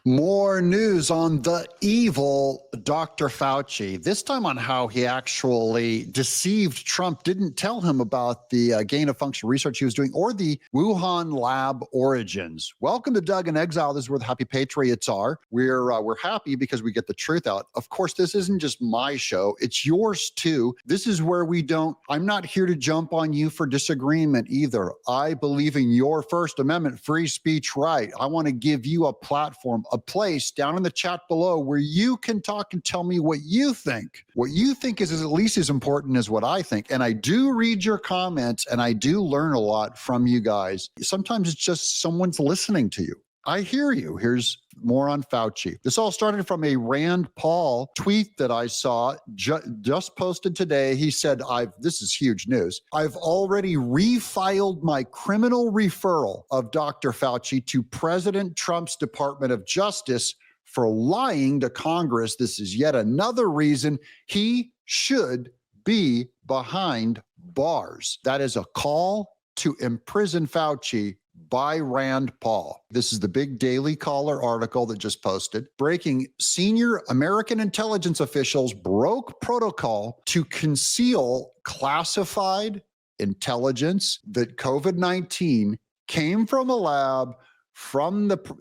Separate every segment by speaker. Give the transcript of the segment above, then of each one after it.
Speaker 1: More news on the evil Dr. Fauci, this time on how he actually deceived Trump, didn't tell him about the gain-of-function research he was doing or the Wuhan lab origins. Welcome to Doug in Exile. This is where the happy patriots are. We're happy because we get the truth out. Of course, this isn't just my show. It's yours too. This is where I'm not here to jump on you for disagreement either. I believe in your First Amendment free speech right. I want to give you a platform, a place down in the chat below where you can talk and tell me what you think. What you think is at least as important as what I think. And I do read your comments and I do learn a lot from you guys. Sometimes it's just someone's listening to you. I hear you. Here's more on Fauci. This all started from a Rand Paul tweet that I saw just posted today. He said, this is huge news. I've already refiled my criminal referral of Dr. Fauci to President Trump's Department of Justice for lying to Congress. This is yet another reason he should be behind bars. That is a call to imprison Fauci by Rand Paul. This is the big Daily Caller article that just posted. Breaking: senior American intelligence officials broke protocol to conceal classified intelligence that COVID-19 came from a lab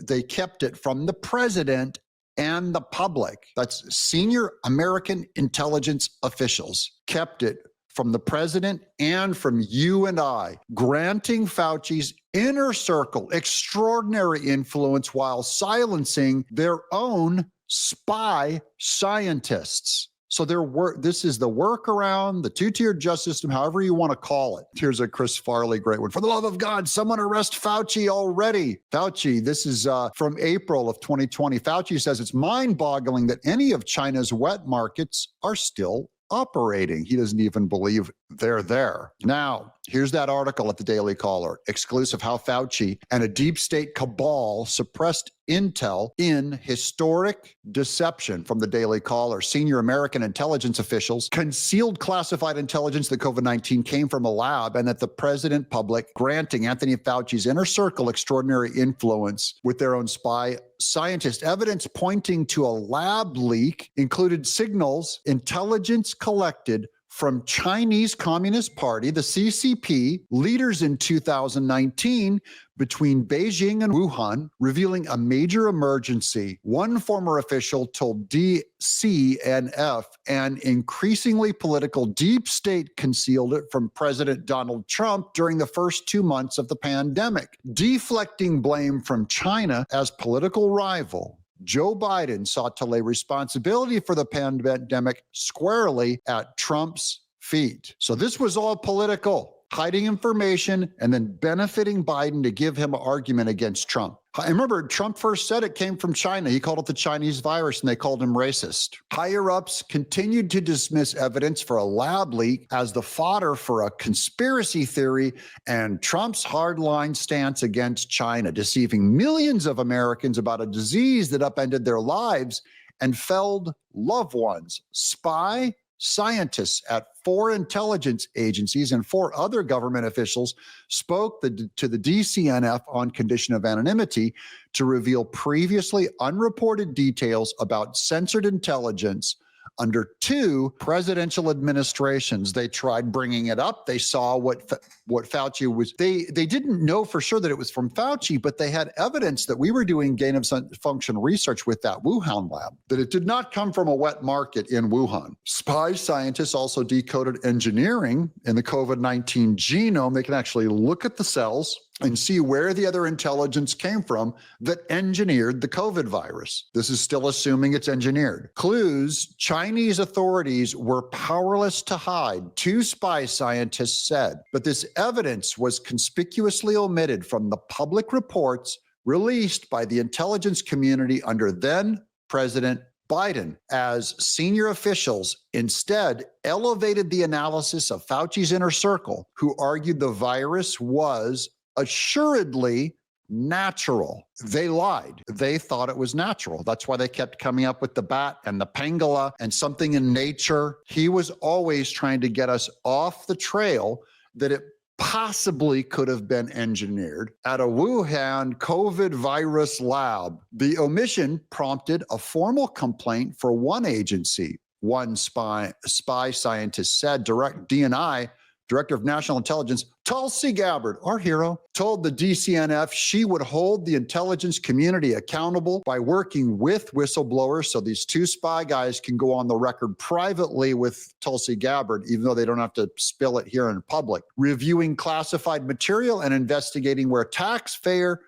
Speaker 1: they kept it from the president and the public. That's senior American intelligence officials kept it from the president and from you and I, granting Fauci's inner circle extraordinary influence while silencing their own spy scientists. So this is the workaround, the two-tiered justice system, however you want to call it. Here's a Chris Farley great one. For the love of God, someone arrest Fauci already. Fauci, this is from April of 2020. Fauci says it's mind-boggling that any of China's wet markets are still operating. He doesn't even believe they're there. Now, here's that article at the Daily Caller, exclusive: how Fauci and a deep state cabal suppressed intel in historic deception. From the Daily Caller, senior American intelligence officials concealed classified intelligence that COVID-19 came from a lab and that the president public, granting Anthony Fauci's inner circle extraordinary influence with their own spy scientist. Evidence pointing to a lab leak included signals intelligence collected from Chinese Communist Party, the CCP, leaders in 2019 between Beijing and Wuhan, revealing a major emergency. One former official told DCNF an increasingly political deep state concealed it from President Donald Trump during the first 2 months of the pandemic, deflecting blame from China as political rival. Joe Biden sought to lay responsibility for the pandemic squarely at Trump's feet. So this was all political, hiding information and then benefiting Biden to give him an argument against Trump. I remember Trump first said it came from China. He called it the Chinese virus and they called him racist. Higher ups continued to dismiss evidence for a lab leak as the fodder for a conspiracy theory and Trump's hardline stance against China, deceiving millions of Americans about a disease that upended their lives and felled loved ones. Spy scientists at 4 intelligence agencies and 4 other government officials spoke to the DCNF on condition of anonymity to reveal previously unreported details about censored intelligence under 2 presidential administrations. They tried bringing it up. They saw what Fauci was. They didn't know for sure that it was from Fauci, but they had evidence that we were doing gain of function research with that Wuhan lab, that it did not come from a wet market in Wuhan. Spy scientists also decoded engineering in the COVID-19 genome. They can actually look at the cells and see where the other intelligence came from that engineered the COVID virus. This is still assuming it's engineered. Clues Chinese authorities were powerless to hide, 2 spy scientists said, but this evidence was conspicuously omitted from the public reports released by the intelligence community under then President Biden, as senior officials instead elevated the analysis of Fauci's inner circle, who argued the virus was assuredly natural. They lied. They thought it was natural. That's why they kept coming up with the bat and the pangolin and something in nature. He was always trying to get us off the trail that it possibly could have been engineered at a Wuhan COVID virus lab. The omission prompted a formal complaint for one agency. One spy scientist said, DNI, Director of National Intelligence, Tulsi Gabbard, our hero, told the DCNF she would hold the intelligence community accountable by working with whistleblowers. So these two spy guys can go on the record privately with Tulsi Gabbard, even though they don't have to spill it here in public, reviewing classified material and investigating where taxpayer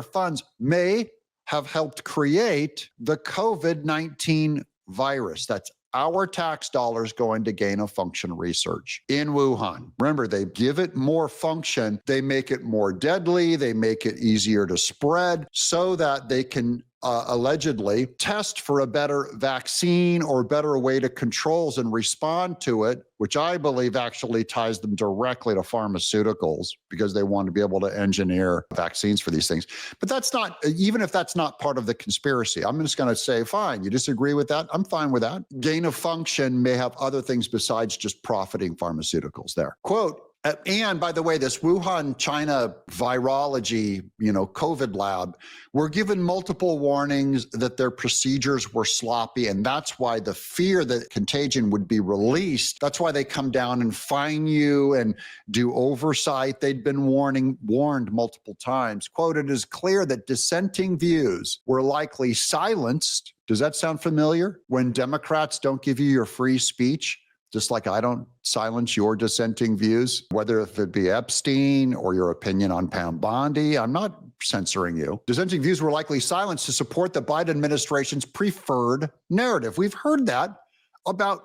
Speaker 1: funds may have helped create the COVID-19 virus. That's our tax dollars going to gain-of-function research in Wuhan. Remember, they give it more function, they make it more deadly, they make it easier to spread so that they can allegedly test for a better vaccine or better way to controls and respond to it, which I believe actually ties them directly to pharmaceuticals because they want to be able to engineer vaccines for these things. But that's not, even if that's not part of the conspiracy, I'm just going to say, fine, you disagree with that? I'm fine with that. Gain of function may have other things besides just profiting pharmaceuticals there. Quote, and by the way, this Wuhan, China virology, COVID lab, were given multiple warnings that their procedures were sloppy. And that's why the fear that contagion would be released, that's why they come down and fine you and do oversight. They'd been warned multiple times. Quote, it is clear that dissenting views were likely silenced. Does that sound familiar? When Democrats don't give you your free speech, just like I don't silence your dissenting views, whether if it be Epstein or your opinion on Pam Bondi, I'm not censoring you. Dissenting views were likely silenced to support the Biden administration's preferred narrative. We've heard that about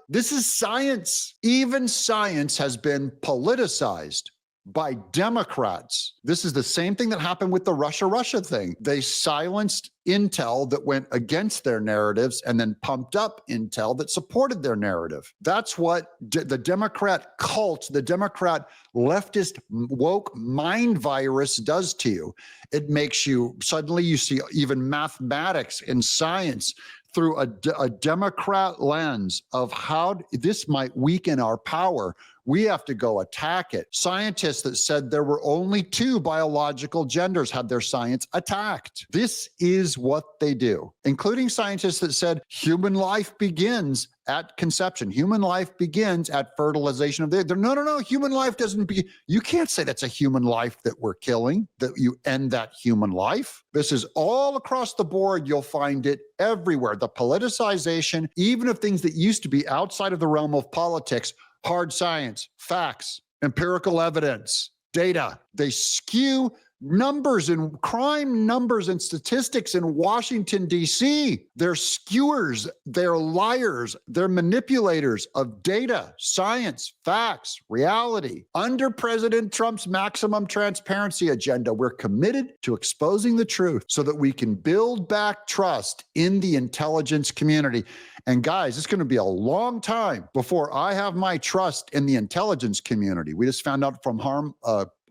Speaker 1: this is science. Even science has been politicized by Democrats. This is the same thing that happened with the Russia thing. They silenced intel that went against their narratives and then pumped up intel that supported their narrative. That's what the Democrat cult, the Democrat leftist woke mind virus does to you. It makes you, suddenly you see even mathematics and science through a Democrat lens of how this might weaken our power. We have to go attack it. Scientists that said there were only two biological genders had their science attacked. This is what they do, including scientists that said human life begins at conception. Human life begins at fertilization of the egg. No, human life doesn't begin. You can't say that's a human life that we're killing, that you end that human life. This is all across the board. You'll find it everywhere. The politicization, even of things that used to be outside of the realm of politics, hard science, facts, empirical evidence, data. They skew numbers and crime numbers and statistics in Washington, D.C. They're skewers, they're liars, they're manipulators of data, science, facts, reality. Under President Trump's maximum transparency agenda, we're committed to exposing the truth so that we can build back trust in the intelligence community. And guys, it's going to be a long time before I have my trust in the intelligence community. We just found out from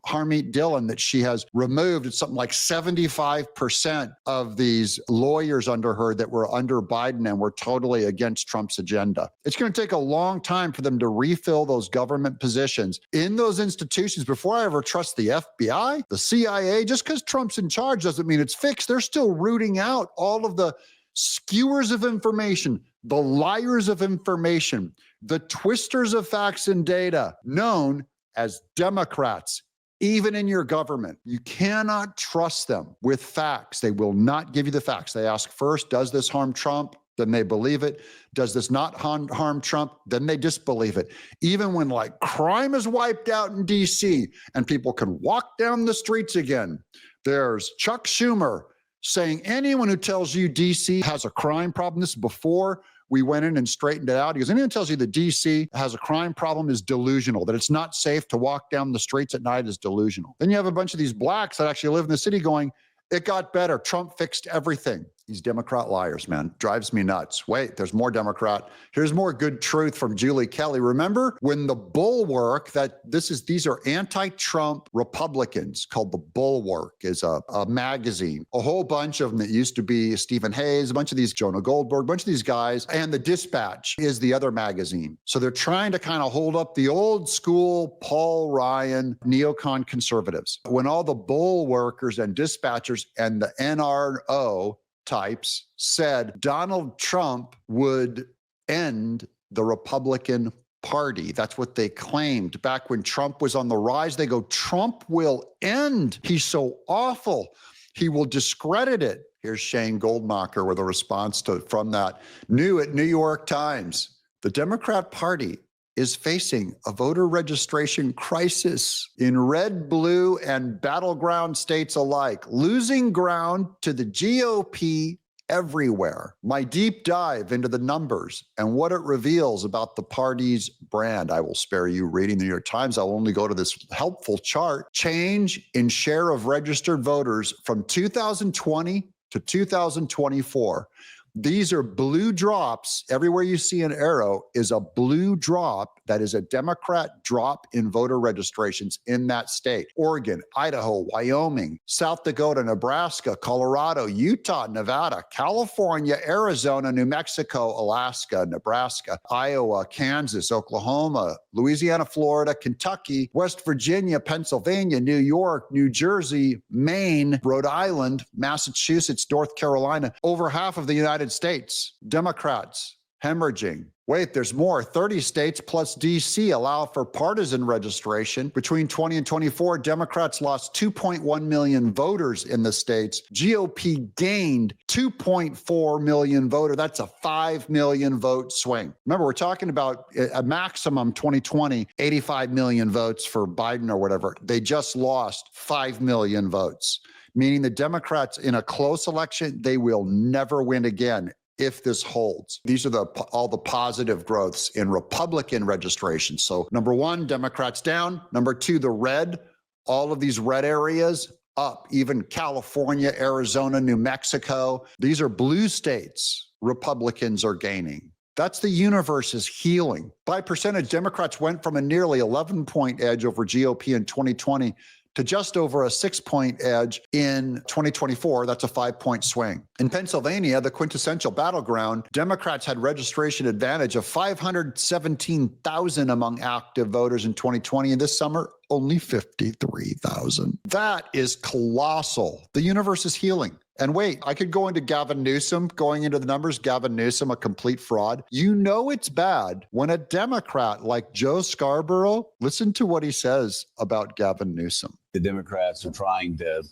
Speaker 1: Harmeet Dillon that she has removed something like 75% of these lawyers under her that were under Biden and were totally against Trump's agenda. It's going to take a long time for them to refill those government positions in those institutions. Before I ever trust the FBI, the CIA, just because Trump's in charge doesn't mean it's fixed. They're still rooting out all of the skewers of information, the liars of information, the twisters of facts and data, known as Democrats. Even in your government, you cannot trust them with facts. They will not give you the facts. They ask first, does this harm Trump? Then they believe it. Does this not harm Trump? Then they disbelieve it. Even when crime is wiped out in DC and people can walk down the streets again, there's Chuck Schumer saying anyone who tells you DC has a crime problem, this is before we went in and straightened it out. Because anyone who tells you that DC has a crime problem is delusional, that it's not safe to walk down the streets at night is delusional. Then you have a bunch of these blacks that actually live in the city going, it got better. Trump fixed everything. These Democrat liars, man, drives me nuts. Wait, there's more Democrat. Here's more good truth from Julie Kelly. Remember when the Bulwark, these are anti-Trump Republicans called the Bulwark, is a magazine, a whole bunch of them that used to be Stephen Hayes, a bunch of these Jonah Goldberg, a bunch of these guys, and the Dispatch is the other magazine. So they're trying to kind of hold up the old school Paul Ryan neocon conservatives. When all the Bulwarkers and Dispatchers and the NRO types said Donald Trump would end the Republican Party. That's what they claimed back when Trump was on the rise. They go, Trump will end. He's so awful. He will discredit it. Here's Shane Goldmacher with a response from that. New at New York Times. The Democrat Party is facing a voter registration crisis in red, blue, and battleground states alike, losing ground to the GOP everywhere. My deep dive into the numbers and what it reveals about the party's brand. I will spare you reading the New York Times. I'll only go to this helpful chart. Change in share of registered voters from 2020 to 2024. These are blue drops. Everywhere you see an arrow is a blue drop that is a Democrat drop in voter registrations in that state. Oregon, Idaho, Wyoming, South Dakota, Nebraska, Colorado, Utah, Nevada, California, Arizona, New Mexico, Alaska, Nebraska, Iowa, Kansas, Oklahoma, Louisiana, Florida, Kentucky, West Virginia, Pennsylvania, New York, New Jersey, Maine, Rhode Island, Massachusetts, North Carolina. Over half of the United States, Democrats hemorrhaging. Wait, there's more. 30 states plus D.C. allow for partisan registration. Between 20 and 24, Democrats lost 2.1 million voters in the states. GOP gained 2.4 million voters. That's a 5 million vote swing. Remember, we're talking about a maximum 2020, 85 million votes for Biden or whatever. They just lost 5 million votes, meaning the Democrats in a close election, they will never win again if this holds. These are all the positive growths in Republican registration. So number one, Democrats down. Number two, the red, all of these red areas up, even California, Arizona, New Mexico. These are blue states. Republicans are gaining. That's the universe is healing. By percentage, Democrats went from a nearly 11-point edge over GOP in 2020 to just over a 6-point edge in 2024. That's a 5-point swing. In Pennsylvania, the quintessential battleground, Democrats had registration advantage of 517,000 among active voters in 2020. And this summer, only 53,000. That is colossal. The universe is healing. And wait, I could go into Gavin Newsom, going into the numbers, Gavin Newsom, a complete fraud. You know it's bad when a Democrat like Joe Scarborough, listen to what he says about Gavin Newsom.
Speaker 2: The Democrats are trying to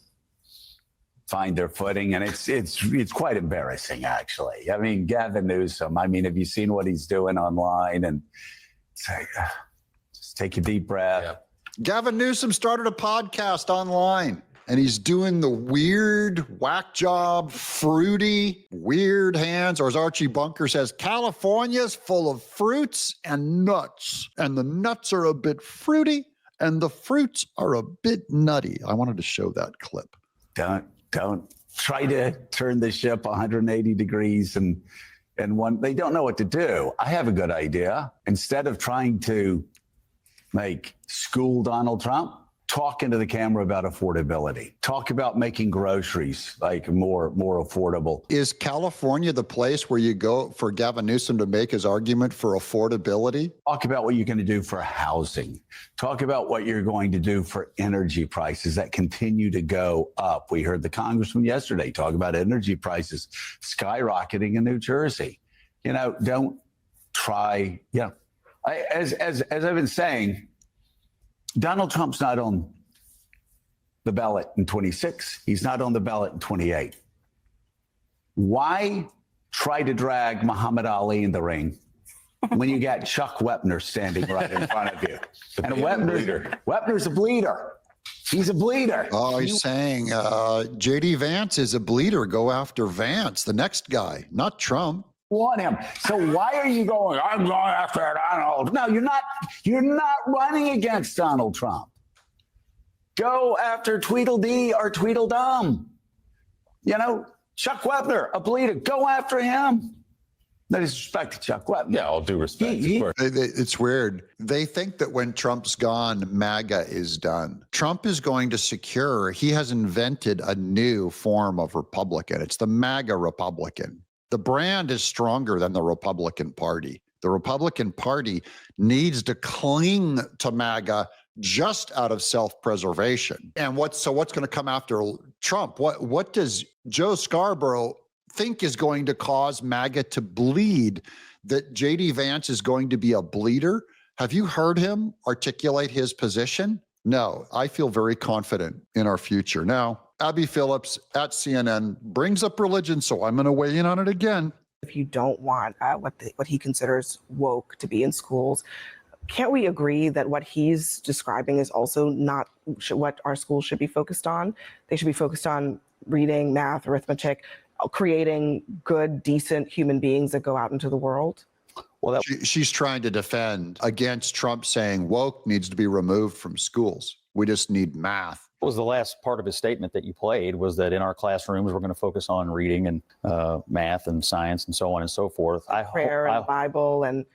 Speaker 2: find their footing, and it's quite embarrassing, actually. I mean, Gavin Newsom, have you seen what he's doing online? And say, just take a deep breath.
Speaker 1: Yeah. Gavin Newsom started a podcast online. And he's doing the weird, whack job, fruity, weird hands, or as Archie Bunker says, California's full of fruits and nuts. And the nuts are a bit fruity and the fruits are a bit nutty. I wanted to show that clip.
Speaker 2: Don't try to turn the ship 180 degrees and they don't know what to do. I have a good idea. Instead of trying to school Donald Trump, talk into the camera about affordability. Talk about making groceries more affordable.
Speaker 1: Is California the place where you go for Gavin Newsom to make his argument for affordability?
Speaker 2: Talk about what you're going to do for housing. Talk about what you're going to do for energy prices that continue to go up. We heard the congressman yesterday talk about energy prices skyrocketing in New Jersey. Don't try. As I've been saying, Donald Trump's not on the ballot in 26. He's not on the ballot in 28. Why try to drag Muhammad Ali in the ring when you got Chuck Wepner standing right in front of you? And Wepner's a bleeder. He's a bleeder.
Speaker 1: Oh, he's saying J.D. Vance is a bleeder. Go after Vance, the next guy, not Trump.
Speaker 2: Want him. So why are you going, I'm going after Donald? No, you're not running against Donald Trump. Go after Tweedledee or Tweedledum. Chuck Wepner, a bleeder, go after him. No disrespect to Chuck Wepner.
Speaker 3: Yeah, all due respect, of course.
Speaker 1: It's weird. They think that when Trump's gone, MAGA is done. Trump is going to secure, he has invented a new form of Republican. It's the MAGA Republican. The brand is stronger than the Republican Party. The Republican Party needs to cling to MAGA just out of self-preservation. And what's going to come after Trump? What does Joe Scarborough think is going to cause MAGA to bleed? That JD Vance is going to be a bleeder? Have you heard him articulate his position? No, I feel very confident in our future. Now, Abby Phillips at CNN brings up religion, so I'm going to weigh in on it again.
Speaker 4: If you don't want what he considers woke to be in schools, can't we agree that what he's describing is also not what our schools should be focused on? They should be focused on reading, math, arithmetic, creating good, decent human beings that go out into the world.
Speaker 1: Well, she's trying to defend against Trump saying woke needs to be removed from schools. We just need math.
Speaker 5: What was the last part of his statement that you played was that in our classrooms, we're going to focus on reading and math and science and so on and so forth.
Speaker 4: Prayer and Bible and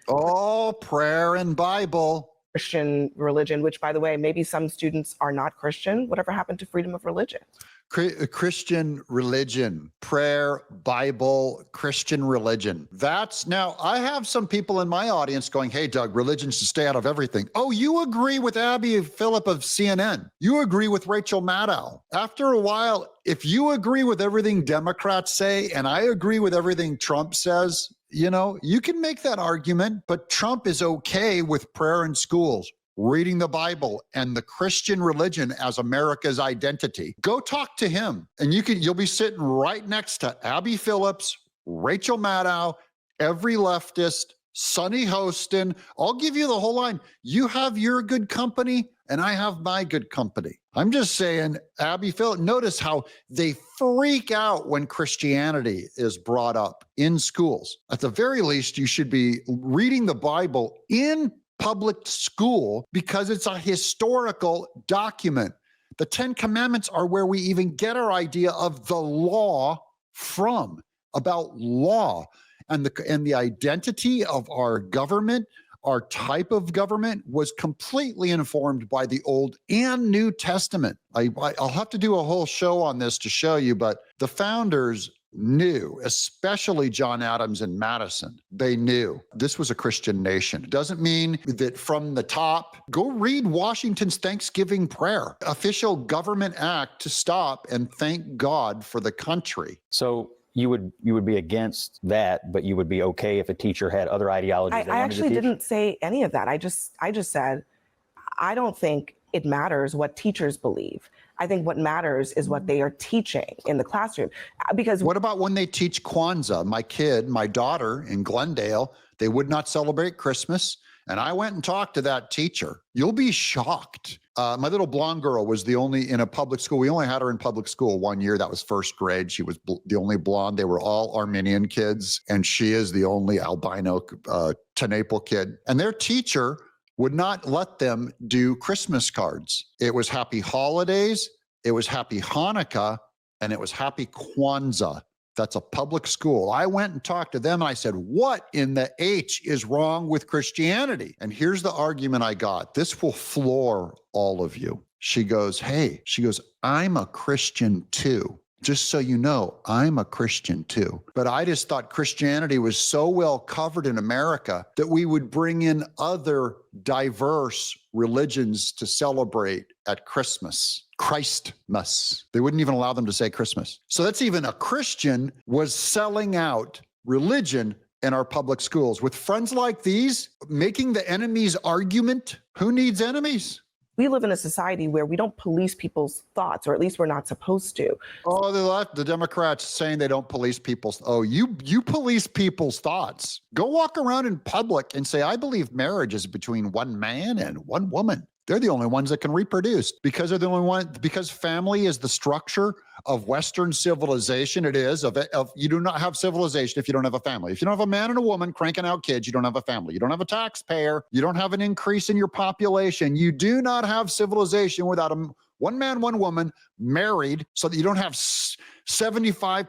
Speaker 1: prayer and Bible.
Speaker 4: Christian religion, which, by the way, maybe some students are not Christian. Whatever happened to freedom of religion?
Speaker 1: Christian religion, prayer, Bible, Christian religion. Now, I have some people in my audience going, hey, Doug, religion should stay out of everything. Oh, you agree with Abby Phillip of CNN. You agree with Rachel Maddow. After a while, if you agree with everything Democrats say, and I agree with everything Trump says, you can make that argument, but Trump is okay with prayer in schools, reading the Bible, and the Christian religion as America's identity. Go talk to him, and you'll be sitting right next to Abby Phillips, Rachel Maddow, every leftist, Sonny Hostin. I'll give you the whole line. You have your good company, and I have my good company. I'm just saying, Abby Phillips, notice how they freak out when Christianity is brought up in schools. At the very least, you should be reading the Bible in public school because it's a historical document. The 10 Commandments are where we even get our idea of the law from, about law and the identity of our government. Our type of government was completely informed by the Old and New Testament. I'll have to do a whole show on this to show you, but the founders knew, especially John Adams and Madison, they knew this was a Christian nation. It doesn't mean that from the top. Go read Washington's Thanksgiving prayer, official government act to stop and thank God for the country.
Speaker 5: So you would be against that, but you would be okay if a teacher had other ideologies.
Speaker 4: I actually didn't say any of that. I just said, I don't think it matters what teachers believe. I think what matters is what they are teaching in the classroom. Because
Speaker 1: what about when they teach Kwanzaa? My daughter in Glendale, they would not celebrate Christmas. And I went and talked to that teacher. You'll be shocked. My little blonde girl was the only in a public school. We only had her in public school 1 year. That was first grade. She was the only blonde. They were all Armenian kids. And she is the only albino Tenaple kid. And their teacher would not let them do Christmas cards. It was Happy Holidays, it was Happy Hanukkah, and it was Happy Kwanzaa. That's a public school. I went and talked to them and I said, what in the H is wrong with Christianity? And here's the argument I got. This will floor all of you. She goes, I'm a Christian too. Just so you know, I'm a Christian too. But I just thought Christianity was so well covered in America that we would bring in other diverse religions to celebrate at Christmas. Christmas. They wouldn't even allow them to say Christmas. So that's even a Christian was selling out religion in our public schools. With friends like these, making the enemy's argument, who needs enemies?
Speaker 4: We live in a society where we don't police people's thoughts, or at least we're not supposed to.
Speaker 1: Oh, the Democrats saying they don't police people's. Oh, you police people's thoughts. Go walk around in public and say, I believe marriage is between one man and one woman. They're the only ones that can reproduce because they're the only one, because family is the structure of Western civilization. It is of you do not have civilization if you don't have a family. If you don't have a man and a woman cranking out kids, you don't have a family. You don't have a taxpayer. You don't have an increase in your population. You do not have civilization without a one man, one woman, married, so that you don't have 75%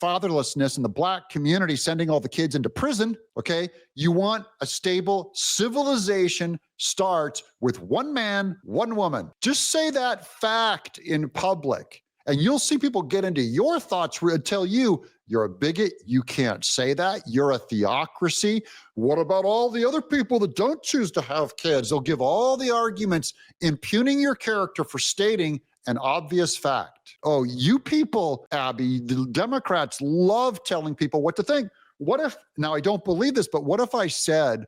Speaker 1: fatherlessness in the black community sending all the kids into prison, okay? You want a stable civilization starts with one man, one woman. Just say that fact in public, and you'll see people get into your thoughts and tell you, you're a bigot, you can't say that, you're a theocracy. What about all the other people that don't choose to have kids? They'll give all the arguments impugning your character for stating an obvious fact. Oh, you people, Abby, the Democrats love telling people what to think. What if, now I don't believe this, but what if I said,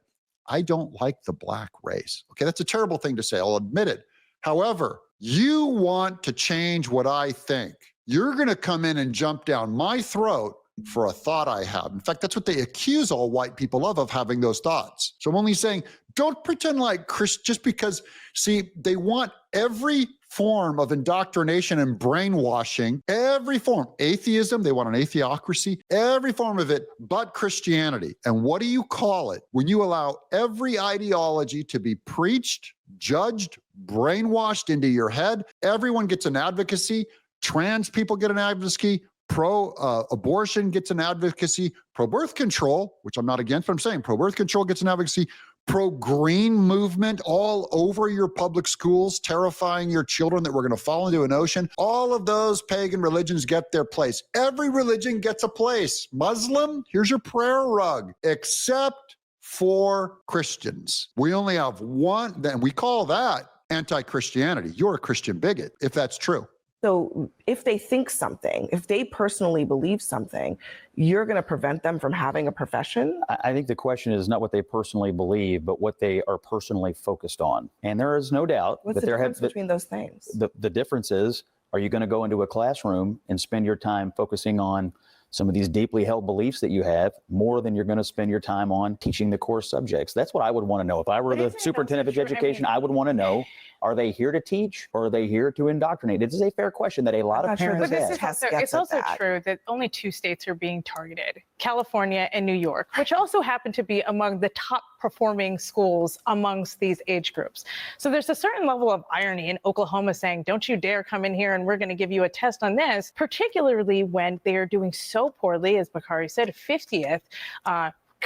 Speaker 1: I don't like the black race? Okay, that's a terrible thing to say, I'll admit it. However, you want to change what I think. You're going to come in and jump down my throat for a thought I have. In fact, that's what they accuse all white people of having those thoughts. So I'm only saying, don't pretend like just because, see, they want every form of indoctrination and brainwashing, every form, atheism, they want an atheocracy, every form of it but Christianity. And what do you call it when you allow every ideology to be preached, judged, brainwashed into your head? Everyone gets an advocacy. Trans people get an advocacy. Pro-abortion gets an advocacy. Pro-birth control, which I'm not against, but I'm saying pro-birth control gets an advocacy. Pro-green movement all over your public schools, terrifying your children that we're going to fall into an ocean. All of those pagan religions get their place. Every religion gets a place. Muslim, here's your prayer rug, except for Christians. We only have one, then we call that anti-Christianity. You're a Christian bigot, if that's true.
Speaker 4: So if they think something, if they personally believe something, you're going to prevent them from having a profession?
Speaker 5: I think the question is not what they personally believe, but what they are personally focused on. And there is no doubt
Speaker 4: What's
Speaker 5: that
Speaker 4: the difference between those things?
Speaker 5: The difference is, are you going to go into a classroom and spend your time focusing on some of these deeply held beliefs that you have more than you're going to spend your time on teaching the core subjects? That's what I would want to know. If I were the superintendent of education, I would want to know, are they here to teach or are they here to indoctrinate? This is a fair question that a lot of parents ask.
Speaker 3: It's also true that only 2 states are being targeted, California and New York, which also happen to be among the top performing schools amongst these age groups. So there's a certain level of irony in Oklahoma saying, don't you dare come in here and we're going to give you a test on this, particularly when they are doing so poorly, as Bakari said, 50th,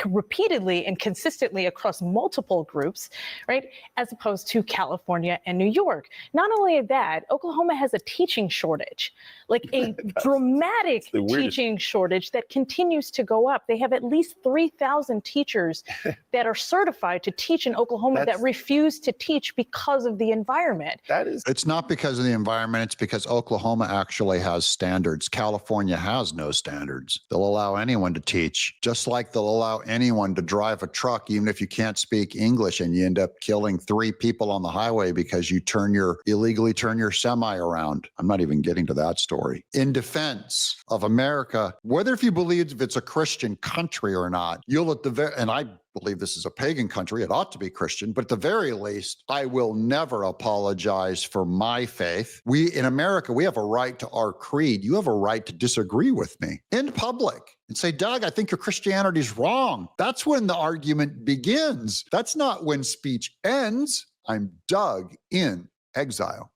Speaker 3: repeatedly and consistently across multiple groups, right, as opposed to California and New York. Not only that, Oklahoma has a teaching shortage, like a dramatic teaching shortage that continues to go up. They have at least 3,000 teachers that are certified to teach in Oklahoma that refuse to teach because of the environment.
Speaker 1: It's not because of the environment, it's because Oklahoma actually has standards. California has no standards. They'll allow anyone to teach, just like they'll allow anyone to drive a truck, even if you can't speak English, and you end up killing 3 people on the highway because you illegally turn your semi around. I'm not even getting to that story. In defense of America, whether if you believe it's a Christian country or not, you'll at the and I believe this is a pagan country, it ought to be Christian, but at the very least, I will never apologize for my faith. We, in America, we have a right to our creed. You have a right to disagree with me in public and say, Doug, I think your Christianity is wrong. That's when the argument begins. That's not when speech ends. I'm Doug in Exile.